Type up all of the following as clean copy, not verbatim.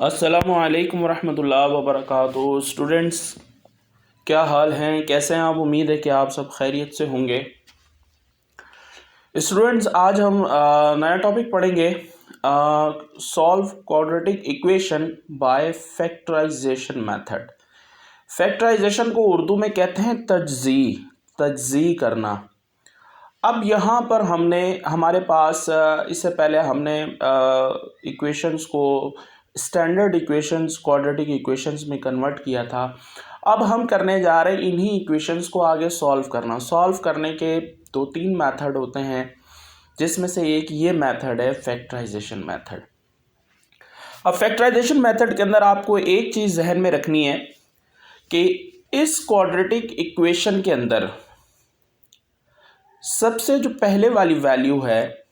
अस्सलामुअलैकुम वरहमतुल्लाहि वबरकातुहू। स्टूडेंट्स, क्या हाल हैं, कैसे हैं आप? उम्मीद है कि आप सब खैरियत से होंगे। स्टूडेंट्स, आज हम नया टॉपिक पढ़ेंगे, solve quadratic equation by factorisation method. Factorisation को उर्दू में कहते हैं तज्ज़ी करना। अब यहाँ पर हमारे पास इससे पहले हमने इक्वेशंस को स्टैंडर्ड इक्वेशंस क्वाड्रेटिक इक्वेशंस में कन्वर्ट किया था। अब हम करने जा रहे हैं इन्हीं इक्वेशंस को आगे सॉल्व करने के दो तीन मेथड होते हैं, जिसमें से एक ये मेथड है फैक्टराइजेशन मेथड। अब फैक्टराइजेशन मेथड के अंदर आपको एक चीज़ जहन में रखनी है कि इस क्वाड्रेटिक इक्वेशन के अंदर सबसे जो पहले वाली वैल्यू है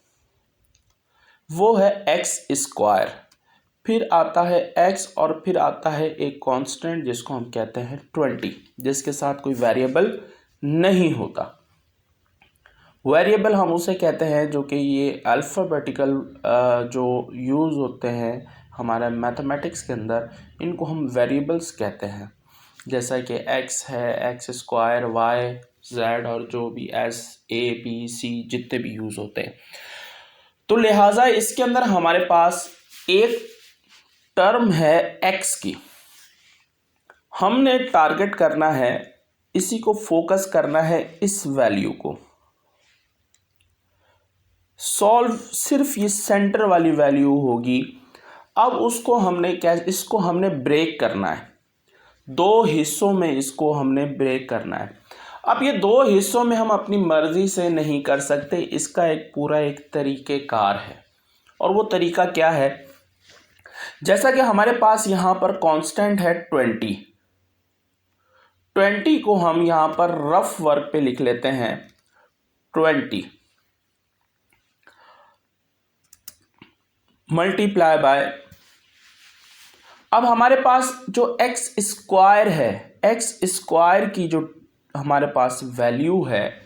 वो है एक्स स्क्वायर, फिर आता है एक्स और फिर आता है एक कांस्टेंट जिसको हम कहते हैं 20, जिसके साथ कोई वेरिएबल नहीं होता। वेरिएबल हम उसे कहते हैं जो कि ये अल्फ़ाबेटिकल जो यूज़ होते हैं हमारे मैथमेटिक्स के अंदर, इनको हम वेरिएबल्स कहते हैं। जैसा कि एक्स है, एक्स स्क्वायर, वाई, जेड और जो भी एस, ए, बी, सी जितने भी यूज़ होते हैं। तो लिहाजा इसके अंदर हमारे पास एक टर्म है एक्स की, हमने टारगेट करना है, इसी को फोकस करना है, इस वैल्यू को सॉल्व। सिर्फ ये सेंटर वाली वैल्यू होगी। अब इसको हमने ब्रेक करना है, दो हिस्सों में इसको हमने ब्रेक करना है। अब ये दो हिस्सों में हम अपनी मर्जी से नहीं कर सकते, इसका एक तरीक़ेकार है। और वो तरीका क्या है? जैसा कि हमारे पास यहाँ पर कांस्टेंट है 20 को हम यहाँ पर रफ वर्क पे लिख लेते हैं 20 मल्टीप्लाई बाय। अब हमारे पास जो एक्स स्क्वायर है, एक्स स्क्वायर की जो हमारे पास वैल्यू है,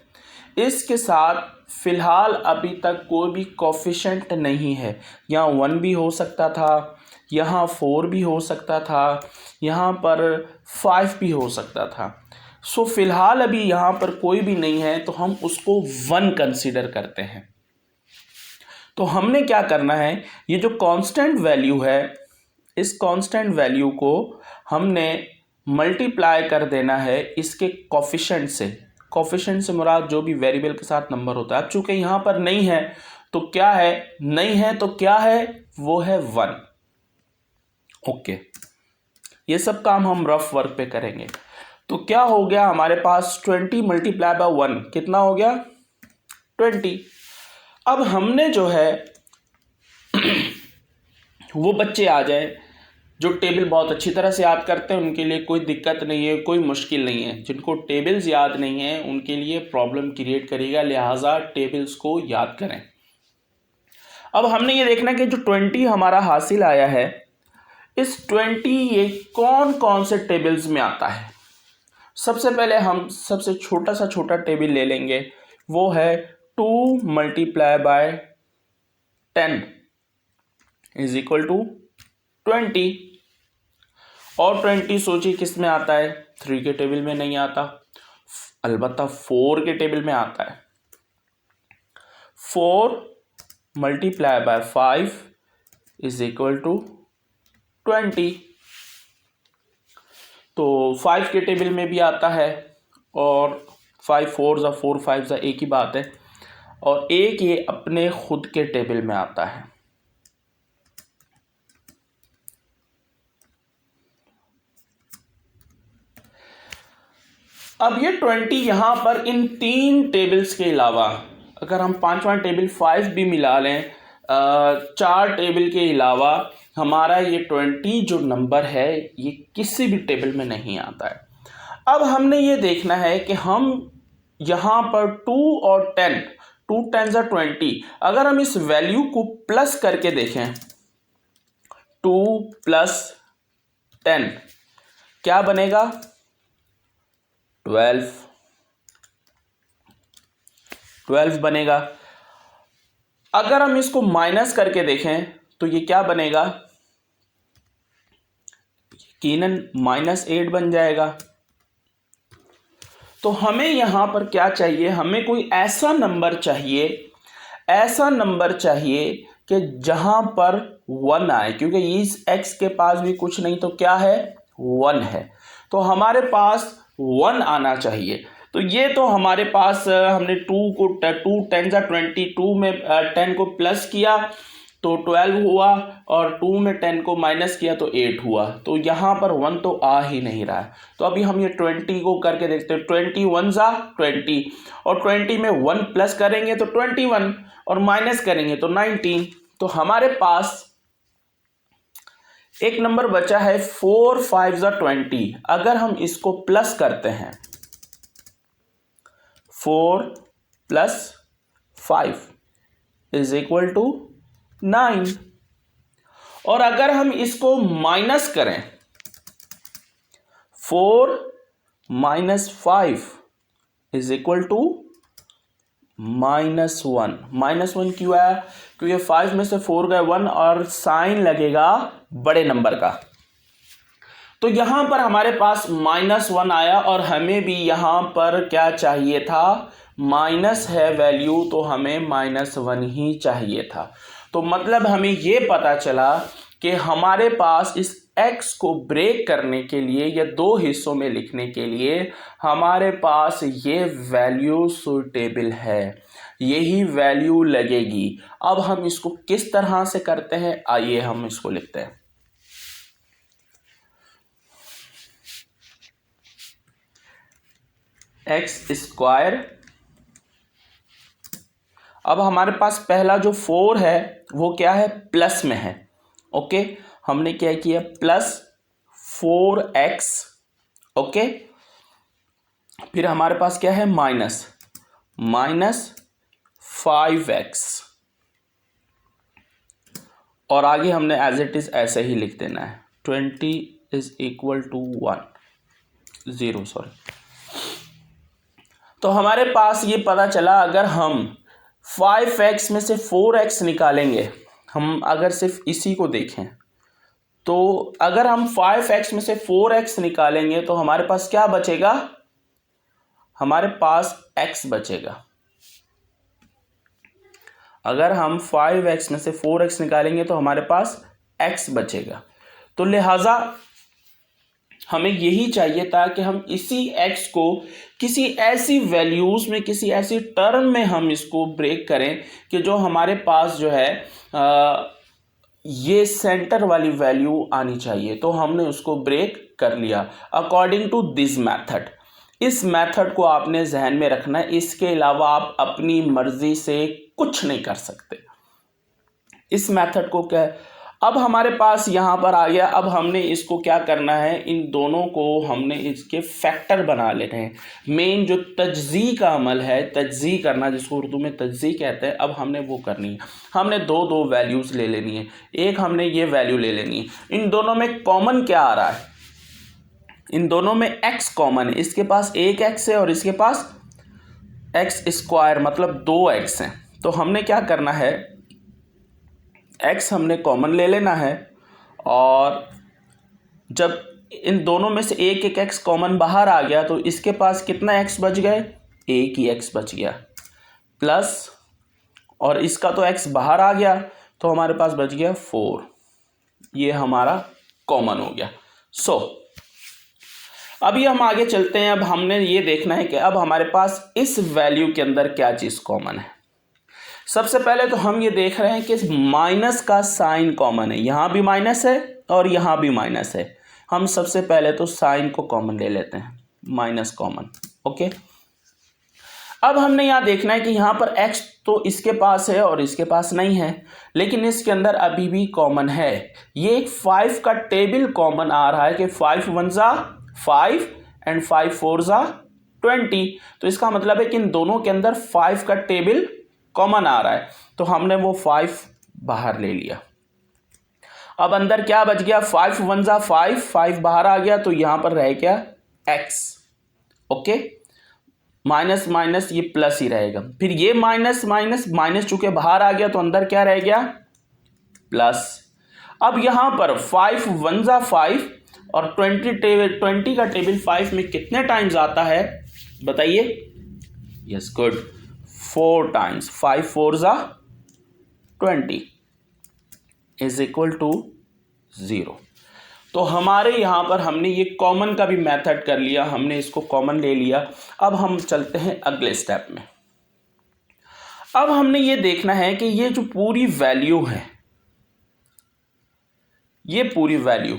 इसके साथ फिलहाल अभी तक कोई भी कोफिशिएंट नहीं है। यहाँ 1 भी हो सकता था, यहाँ 4 भी हो सकता था, यहाँ पर 5 भी हो सकता था। सो फिलहाल अभी यहाँ पर कोई भी नहीं है, तो हम उसको 1 कंसीडर करते हैं। तो हमने क्या करना है, ये जो कांस्टेंट वैल्यू है, इस कांस्टेंट वैल्यू को हमने मल्टीप्लाई कर देना है इसके कोफिशिएंट से। कोफिशिएंट से मुराद जो भी वेरिएबल के साथ नंबर होता है। अब चूंकि यहाँ पर नहीं है तो क्या है, नहीं है तो क्या है, वो है 1। ओके, ये सब काम हम रफ वर्क पे करेंगे। तो क्या हो गया हमारे पास, 20 मल्टीप्लाई बाय 1 कितना हो गया, 20। अब हमने जो है वो बच्चे आ जाए जो टेबल बहुत अच्छी तरह से याद करते हैं, उनके लिए कोई दिक्कत नहीं है, कोई मुश्किल नहीं है। जिनको टेबल्स याद नहीं है उनके लिए प्रॉब्लम क्रिएट करेगा, लिहाजा टेबल्स को याद करें। अब हमने ये देखना कि जो 20 हमारा हासिल आया है, इस 20 ये कौन कौन से टेबल्स में आता है। सबसे पहले हम सबसे छोटा टेबल ले लेंगे, वो है 2 multiply by 10 is equal to 20। और 20 सोचिए किस में आता है, 3 के टेबल में नहीं आता, अलबत्ता 4 के टेबल में आता है। 4 multiply by 5 is equal to 20। तो 5 के टेबल में भी आता है, और 5 4 जा 4 5 जा एक ही बात है, और एक ये अपने खुद के टेबल में आता है। अब ये 20 यहाँ पर इन 3 टेबल्स के अलावा, अगर हम 5वां टेबल 5 भी मिला लें, 4 टेबल के अलावा हमारा ये 20 जो नंबर है ये किसी भी टेबल में नहीं आता है। अब हमने ये देखना है कि हम यहाँ पर 2 और 10, 2 10 20, अगर हम इस वैल्यू को प्लस करके देखें, 2 + 10 क्या बनेगा, 12 बनेगा। अगर हम इसको माइनस करके देखें तो ये क्या बनेगा, यकीनन -8 बन जाएगा। तो हमें यहाँ पर क्या चाहिए, हमें कोई ऐसा नंबर चाहिए कि जहाँ पर 1 आए, क्योंकि इस x के पास भी कुछ नहीं तो क्या है, 1 है, तो हमारे पास 1 आना चाहिए। तो ये तो हमारे पास हमने 2 10 जा 20, 2 में 10 को प्लस किया तो 12 हुआ, और 2 में 10 को माइनस किया तो 8 हुआ। तो यहाँ पर 1 तो आ ही नहीं रहा है। तो अभी हम ये 20 को करके देखते हैं। 21 जा 20, और 20 में 1 प्लस करेंगे तो 21, और माइनस करेंगे तो 19। तो हमारे पास एक नंबर बचा है 4 5 जा 20। अगर हम इसको प्लस करते हैं, 4 + 5 = 9, और अगर हम इसको माइनस करें, 4 - 5 = -1 क्यों आया, क्योंकि 5 में से 4 गए 1, और साइन लगेगा बड़े नंबर का। तो यहां पर हमारे पास -1 आया, और हमें भी यहां पर क्या चाहिए था, माइनस है वैल्यू, तो हमें -1 ही चाहिए था। तो मतलब हमें ये पता चला कि हमारे पास इस x को ब्रेक करने के लिए या 2 हिस्सों में लिखने के लिए हमारे पास ये वैल्यू सूटेबल है, यही वैल्यू लगेगी। अब हम इसको किस तरह से करते हैं, आइए हम इसको लिखते हैं। x²। अब हमारे पास पहला जो 4 है वो क्या है, प्लस में है। ओके, हमने क्या किया, +4x। ओके, फिर हमारे पास क्या है, -5x, और आगे हमने एज इट इज ऐसे ही लिख देना है, 20 = 0 सॉरी। तो हमारे पास ये पता चला, अगर हम 5x में से 4x निकालेंगे, हम अगर सिर्फ इसी को देखें, तो अगर हम 5x में से 4x निकालेंगे तो हमारे पास क्या बचेगा, हमारे पास x बचेगा। अगर हम 5x में से 4x निकालेंगे तो हमारे पास x बचेगा। तो लिहाजा हमें यही चाहिए था कि हम इसी x को किसी ऐसी वैल्यूज़ में, किसी ऐसी टर्म में हम इसको ब्रेक करें कि जो हमारे पास जो है ये सेंटर वाली वैल्यू आनी चाहिए। तो हमने उसको ब्रेक कर लिया अकॉर्डिंग टू दिस मेथड। इस मेथड को आपने जहन में रखना है, इसके अलावा आप अपनी मर्जी से कुछ नहीं कर सकते। इस मेथड को क्या, अब हमारे पास यहाँ पर आ गया। अब हमने इसको क्या करना है, इन दोनों को हमने इसके फैक्टर बना लेने हैं। मेन जो तज्ज़ी का अमल है, तज्ज़ी करना जिसको उर्दू में तज्ज़ी कहते हैं, अब हमने वो करनी है। हमने दो वैल्यूज़ ले लेनी है। एक हमने ये वैल्यू ले लेनी है। इन दोनों में कॉमन क्या आ रहा है, इन दोनों में x कॉमन है। इसके पास एक x है और इसके पास x², मतलब 2x है। तो हमने क्या करना है, x हमने कॉमन ले लेना है, और जब इन दोनों में से एक x कॉमन बाहर आ गया तो इसके पास कितना x बच गए, एक ही x बच गया, प्लस, और इसका तो x बाहर आ गया तो हमारे पास बच गया 4। ये हमारा कॉमन हो गया। अभी हम आगे चलते हैं। अब हमने ये देखना है कि अब हमारे पास इस वैल्यू के अंदर क्या चीज़ कॉमन है। सबसे पहले तो हम ये देख रहे हैं कि माइनस का साइन कॉमन है, यहाँ भी माइनस है और यहाँ भी माइनस है। हम सबसे पहले तो साइन को कॉमन ले लेते हैं, माइनस कॉमन। ओके, अब हमने यहाँ देखना है कि यहाँ पर x तो इसके पास है और इसके पास नहीं है, लेकिन इसके अंदर अभी भी कॉमन है। ये एक 5 का टेबल कॉमन आ रहा है कि 5 1 जा 5 एंड 5 4 जा 20। तो इसका मतलब है कि इन दोनों के अंदर 5 का टेबल कॉमन आ रहा है। तो हमने वो 5 बाहर ले लिया। अब अंदर क्या बच गया, 5 1 जा 5, 5 बाहर आ गया तो यहाँ पर रह गया x। ओके, माइनस माइनस ये प्लस ही रहेगा। फिर ये माइनस माइनस माइनस चूंकि बाहर आ गया तो अंदर क्या रह गया, प्लस। अब यहाँ पर 5 1 जा 5, और 20 का टेबल 5 में कितने टाइम्स आता है बताइए? Yes good, 4 times. 5 4 जा 20 इज इक्वल टू 0। तो हमारे यहाँ पर हमने ये कॉमन का भी मेथड कर लिया, हमने इसको कॉमन ले लिया। अब हम चलते हैं अगले स्टेप में। अब हमने ये देखना है कि ये जो पूरी वैल्यू है, ये पूरी वैल्यू,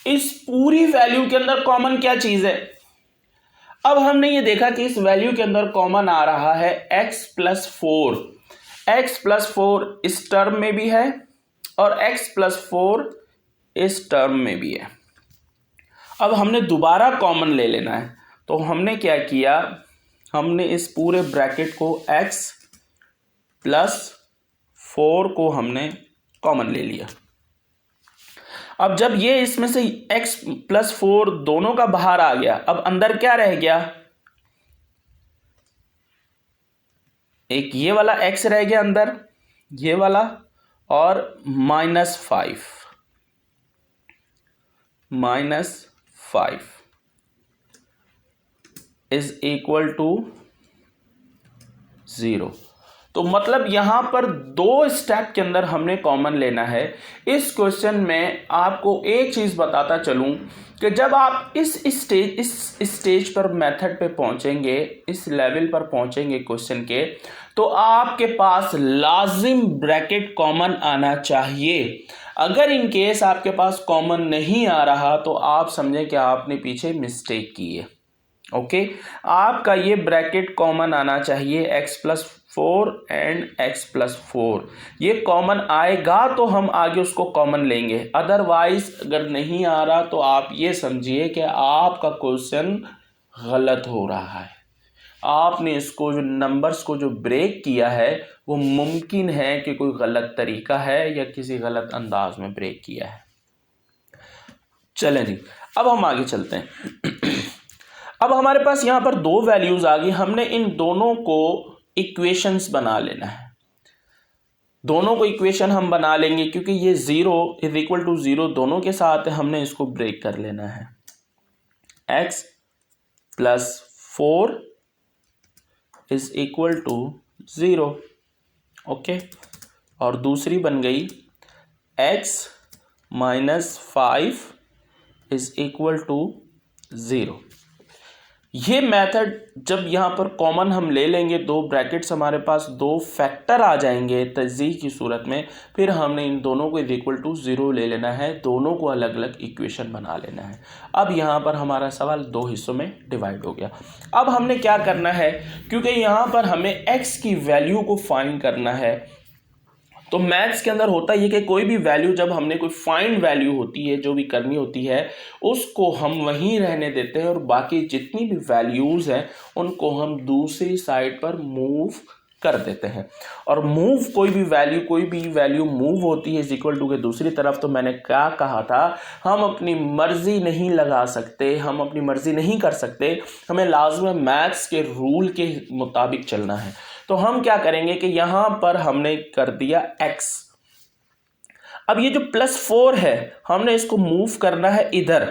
इस पूरी वैल्यू के अंदर कॉमन क्या चीज है? अब हमने ये देखा कि इस वैल्यू के अंदर कॉमन आ रहा है x प्लस 4। एक्स प्लस 4 इस टर्म में भी है और x प्लस 4 इस टर्म में भी है। अब हमने दोबारा कॉमन ले लेना है, तो हमने क्या किया, हमने इस पूरे ब्रैकेट को x प्लस 4 को हमने कॉमन ले लिया। अब जब ये इसमें से x प्लस 4 दोनों का बाहर आ गया, अब अंदर क्या रह गया? एक ये वाला x रह गया अंदर, ये वाला, और -5 इज इक्वल टू 0। तो मतलब यहां पर 2 स्टेप के अंदर हमने कॉमन लेना है। इस क्वेश्चन में आपको एक चीज बताता चलूं कि जब आप इस स्टेज पर मेथड पे पहुंचेंगे, इस लेवल पर पहुंचेंगे क्वेश्चन के, तो आपके पास लाजिम ब्रैकेट कॉमन आना चाहिए। अगर इन केस आपके पास कॉमन नहीं आ रहा तो आप समझें कि आपने पीछे मिस्टेक की है। ओके, आपका ये ब्रैकेट कॉमन आना चाहिए, x plus 4 and x plus 4। ये कॉमन आएगा तो हम आगे उसको कॉमन लेंगे, अदरवाइज अगर नहीं आ रहा तो आप ये समझिए कि आपका क्वेश्चन गलत हो रहा है। आपने इसको जो नंबर्स को जो ब्रेक किया है वो मुमकिन है कि कोई गलत तरीका है या किसी गलत अंदाज में ब्रेक किया है। चलें जी, अब हम आगे चलते हैं। अब हमारे पास यहाँ पर 2 वैल्यूज आ गई, हमने इन दोनों को इक्वेशंस बना लेना है। दोनों को इक्वेशन हम बना लेंगे क्योंकि ये 0 इज इक्वल टू 0 दोनों के साथ हमने इसको ब्रेक कर लेना है। x plus 4 is equal to 0। Okay, और दूसरी बन गई x minus 5 is equal to 0। ये मेथड जब यहाँ पर कॉमन हम ले लेंगे, 2 ब्रैकेट्स हमारे पास 2 फैक्टर आ जाएंगे तज़ीह की सूरत में, फिर हमने इन दोनों को इक्वल टू 0 ले लेना है, दोनों को अलग अलग इक्वेशन बना लेना है। अब यहाँ पर हमारा सवाल 2 हिस्सों में डिवाइड हो गया। अब हमने क्या करना है, क्योंकि यहाँ पर हमें x की वैल्यू को फाइंड करना है, तो मैथ्स के अंदर होता है कि कोई भी वैल्यू, जब हमने कोई फाइंड वैल्यू होती है जो भी करनी होती है, उसको हम वहीं रहने देते हैं और बाकी जितनी भी वैल्यूज़ हैं उनको हम दूसरी साइड पर मूव कर देते हैं। और मूव कोई भी वैल्यू मूव होती है इज इक्वल टू के दूसरी तरफ, तो मैंने क्या कहा था, हम अपनी मर्जी नहीं लगा सकते, हम अपनी मर्जी नहीं कर सकते, हमें लाज़िम मैथ्स के रूल के मुताबिक चलना है। तो हम क्या करेंगे कि यहां पर हमने कर दिया x। अब ये जो +4 है हमने इसको मूव करना है इधर,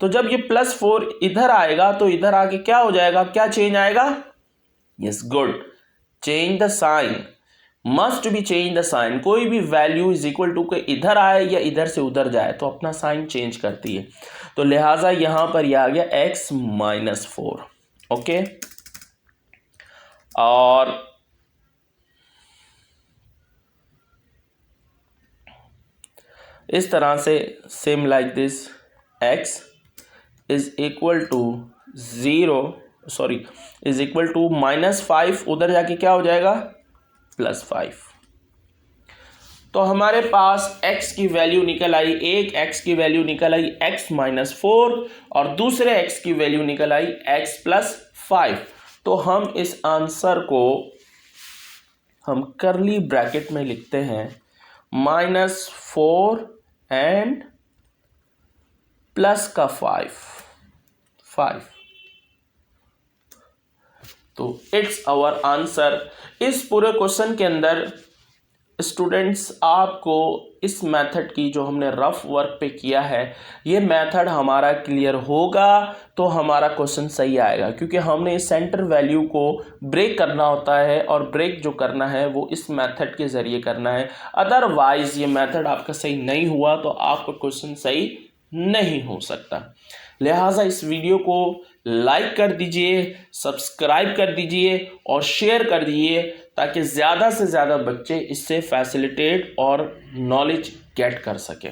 तो जब ये +4 इधर आएगा तो इधर आके क्या हो जाएगा, क्या चेंज आएगा? Yes good, change the sign, must be change the sign. कोई भी वैल्यू इज इक्वल टू के इधर आए या इधर से उधर जाए तो अपना साइन चेंज करती है, तो लिहाजा यहां पर यह आ गया x माइनस 4। ओके, और इस तरह से same like this x is equal to 0 is equal to -5, उधर जाके क्या हो जाएगा, +5। तो हमारे पास x की वैल्यू निकल आई, एक x की वैल्यू निकल आई x माइनस 4 और दूसरे x की वैल्यू निकल आई x प्लस 5। तो हम इस आंसर को हम करली ब्रैकेट में लिखते हैं -4 एंड प्लस का 5। तो इट्स आवर आंसर। इस पूरे क्वेश्चन के अंदर स्टूडेंट्स आपको इस मेथड की जो हमने रफ वर्क पे किया है, ये मेथड हमारा क्लियर होगा तो हमारा क्वेश्चन सही आएगा, क्योंकि हमने इस सेंटर वैल्यू को ब्रेक करना होता है और ब्रेक जो करना है वो इस मेथड के ज़रिए करना है। अदरवाइज़ ये मेथड आपका सही नहीं हुआ तो आपका क्वेश्चन सही नहीं हो सकता। लिहाजा इस वीडियो को लाइक कर दीजिए, सब्सक्राइब कर दीजिए और शेयर कर दीजिए, ताकि ज़्यादा से ज़्यादा बच्चे इससे फैसिलिटेट और नॉलेज गेट कर सकें।